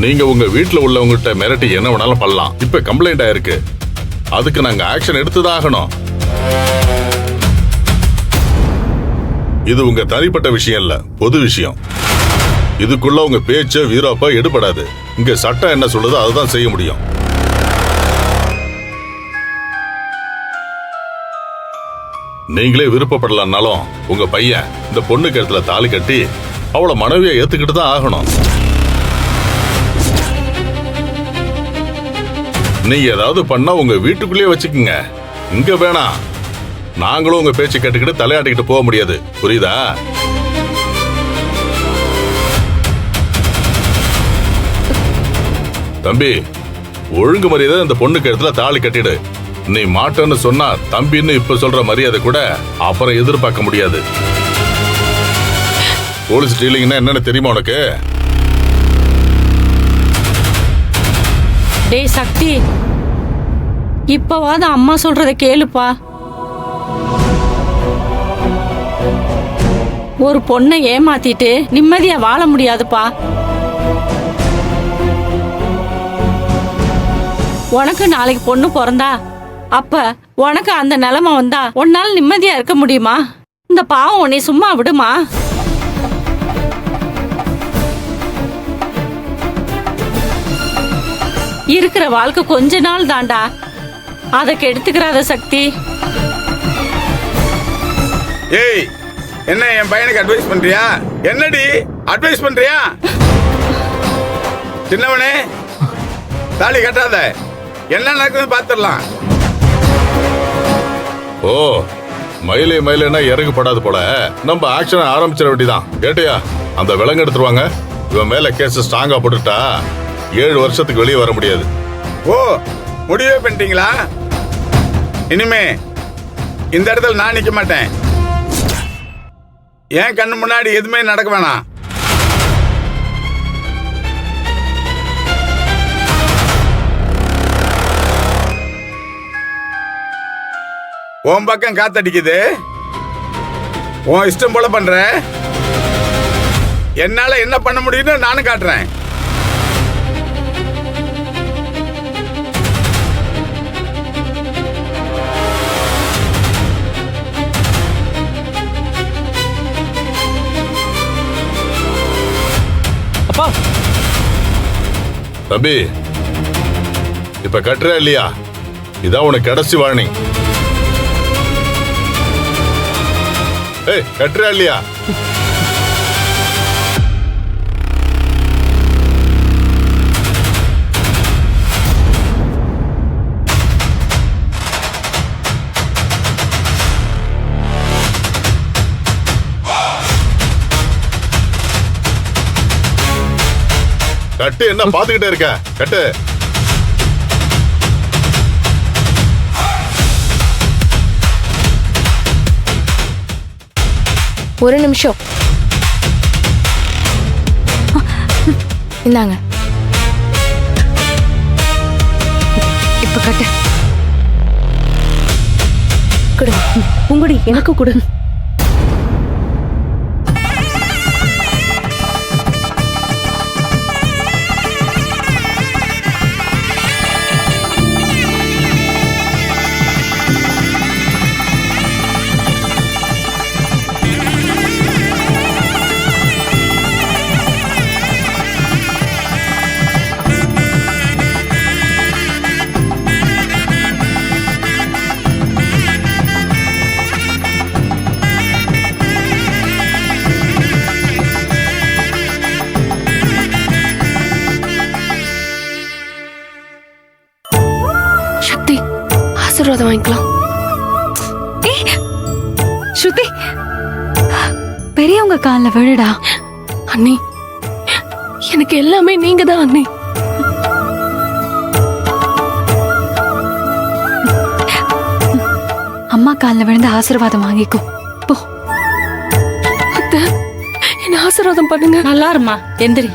நீங்க உங்க வீட்டுல உள்ளவங்ககிட்ட மிரட்டி என்ன வேணாலும் பண்ணலாம். இப்ப கம்ப்ளைண்ட் ஆயிருக்கு, அதுக்கு நாங்க ஆக்ஷன் எடுத்துதான் ஆகணும். இது உங்க தனிப்பட்ட விஷயம் இல்ல, பொது விஷயம். இதுக்குள்ள உங்க பேச்சு வீராப்பா எடுபடாது. இங்க சட்டம் என்ன சொல்லுதோ அதுதான் செய்ய முடியும். நீங்களே விருப்பப்படலன்னாலும் உங்க பையன் இந்த பொண்ணு கழுத்துல தாலி கட்டி அவளை மனைவியை ஏத்துக்கிட்டு தான் ஆகணும். நீங்க ஏதாவது பண்ணா உங்க வீட்டுக்குள்ளேயே வச்சுக்கோங்க, இங்க வேணாம். நாங்களும் உங்க பேச்சு கேட்டுக்கிட்டு தலையாட்டிக்கிட்டு போக முடியாது, புரியுதா? தம்பி, ஒழுங்கு மரியாதை இந்த பொண்ணு கழுத்துல தாலி கட்டிடு. நீ மாட்டன்னு சொன்னா தம்பின்னு இப்ப சொல்ற மரியாதை கூட அப்புறம் எதிர்பார்க்க முடியாது. போலீஸ் டீலிங்னா என்னன்னு தெரியுமா உனக்கு? டேய் சக்தி, இப்பவாது அம்மா சொல்றத கேளுப்பா. ஒரு பொண்ணை ஏமாத்திட்டு நிம்மதியா வாழ முடியாதுப்பா. உனக்கு நாளைக்கு பொண்ணு பிறந்தா அப்ப உனக்கு அந்த நிலைமை வந்தா உன்னால நிம்மதியா இருக்க முடியுமா? இந்த பாவம் உன்னை சும்மா விடுமா? இருக்கிற வாழ்க்கை கொஞ்ச நாள் தாண்டா, அதை கெடுத்துக்கிறாத சக்தி. ஏய், என்ன என் பையனுக்கு அட்வைஸ் பண்றியா? என்னடி அட்வைஸ் பண்றியா? சின்னவனே, தாலி கட்டாத, என்ன நடக்குதுன்னு பாத்துடலாம். ஓ, மயிலே மயிலேன்னா இறகு படாது போல. நம்ம ஆக்ஷனை ஆரம்பிச்சிட வேண்டியதான். கேட்டியா? அந்த விலங்கு எடுத்துருவாங்க. இவன் மேல கேஸ் ஸ்ட்ராங்கா போட்டுட்டா 7 வருஷத்துக்கு வெளியே வர முடியாது. ஓ, முடிவே பண்ணிட்டீங்களா? இனிமே இந்த இடத்துல நான் நிக்க மாட்டேன். என் கண்ணு முன்னாடி எதுவுமே நடக்க வேணாம். உன் பக்கம் காத்தடிக்குது, உன் இஷ்டம் போல பண்ற. என்னால என்ன பண்ண முடியும்னு நானும் காட்டுறேன். அப்பா, தம்பி, இப்ப கட்டுற இல்லையா? இதான் உனக்கு கடைசி வார்னிங். ஏய், கட்டுற இல்லையா? கட்டு, என்ன பாத்துக்கிட்டே இருக்க? கட்டு. ஒரு நிமிஷம், இந்தாங்க. இப்ப கட்டு. கொடு. உங்கடி எனக்கு கொடு. ஆசீர்வாதம் வாங்கிக்கலாம். ஸ்ருதி, பெரியவங்க காலில் விழுடா. அண்ணி, எனக்கு எல்லாமே நீங்க தான் அண்ணி. அம்மா காலில் விழுந்து ஆசீர்வாதம் வாங்கிக்கோ போ. அத்தை, என்ன ஆசீர்வாதம் பண்ணுங்க. நல்லா இருமா, எந்திரி.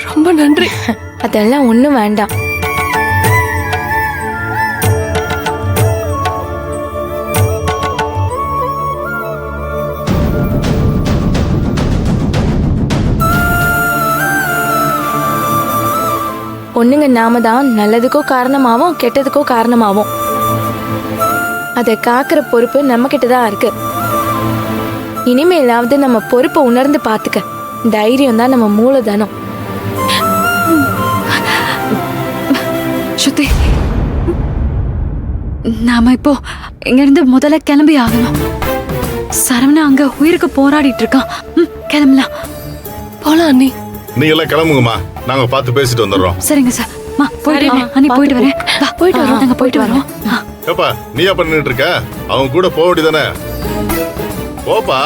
ரொம்ப நன்றி. அதெல்லாம் ஒண்ணும் வேண்டாம். பொண்ணுங்க நாம தான் நல்லதுக்கோ காரணமாவும் கெட்டதுக்கோ காரணமாவும். அதை காக்கிற பொறுப்பு நம்ம கிட்ட தான் இருக்கு. இனிமேலாவது நம்ம பொறுப்பை உணர்ந்து பாத்துக்க. தைரியம் தான் நம்ம மூலதனம். ஸ்ருதி, நாம இப்போ இங்க இருந்து முதல்ல கிளம்பி ஆகணும். சரவணா அங்க உயிருக்கு போராடிட்டு இருக்கான். கிளம்பலாம். போலாம் அண்ணி. நீ எல்லாம் கிளம்புங்கம்மா, நாங்க பார்த்து பேசிட்டு வந்துடுறோம். சரிங்க சார். போயிட்டு சரிம்மா. அண்ணி போயிட்டு வரேன். வா, போயிட்டு வரோம். நாங்க போயிட்டு வரோம். ஏப்பா நீ பண்ணிட்டு இருக்க? அவங்க கூட போக வேண்டியதானே? போப்பா.